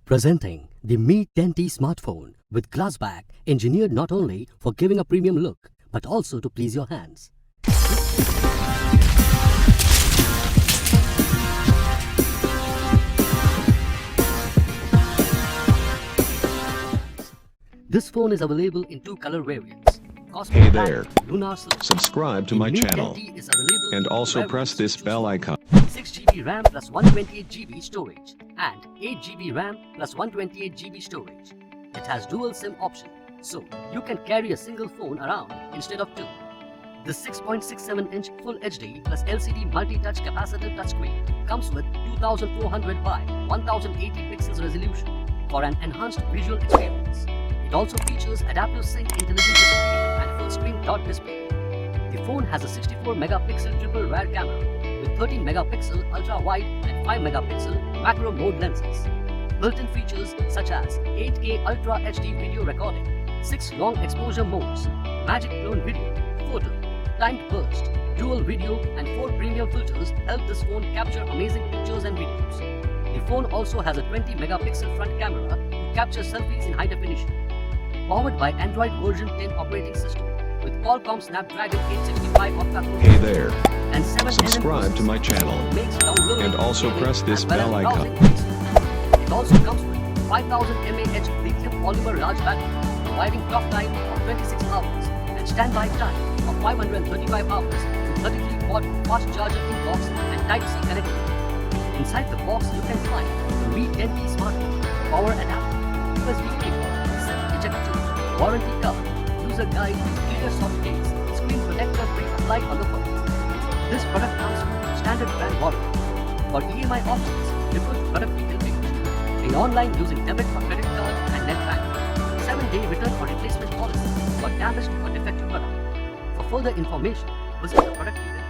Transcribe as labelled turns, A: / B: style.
A: Presenting the Mi 10T smartphone with glass back, engineered not only for giving a premium look but also to please your hands. This phone is available in two color variants.
B: Hey there,
A: Lunar Silver.
B: subscribe to my
A: Mi
B: channel
A: 10T is available
B: and
A: in
B: also
A: two
B: press
A: variants
B: this bell icon.
A: 6GB RAM plus 128GB storage and 8GB RAM plus 128GB storage. It has dual SIM option, so you can carry a single phone around instead of two. The 6.67-inch Full HD plus LCD multi-touch capacitive touchscreen comes with 2400 by 1080 pixels resolution for an enhanced visual experience. It also features adaptive sync intelligent display and full screen dot display. The phone has a 64-megapixel triple rear camera with 13-megapixel ultra-wide and 5-megapixel macro mode lenses. Built-in features such as 8K Ultra HD video recording, 6 long exposure modes, magic blown video, photo, timed burst, dual video and 4 premium filters help this phone capture amazing pictures and videos. The phone also has a 20-megapixel front camera to capture selfies in high definition. Powered by Android version 10 operating system with Qualcomm Snapdragon 865 octa-core
B: Hey there,
A: and 7
B: subscribe to my channel and also press this bell icon.
A: It also comes with 5000 mAh lithium polymer large battery, providing talk time of 26 hours and standby time of 535 hours with 33-watt fast charger inbox and Type-C connectivity. Inside the box you can find the Mi 10T smartphone, power adapter, USB cable, ejector tool, warranty card, user guide, clear soft case, screen protector pre-applied on the phone. This product comes with standard brand warranty. For EMI options, refer to product detail page. Pay online using debit or credit card and net banking. 7-day return or replacement policy for damaged or defective product. For further information, visit the product detail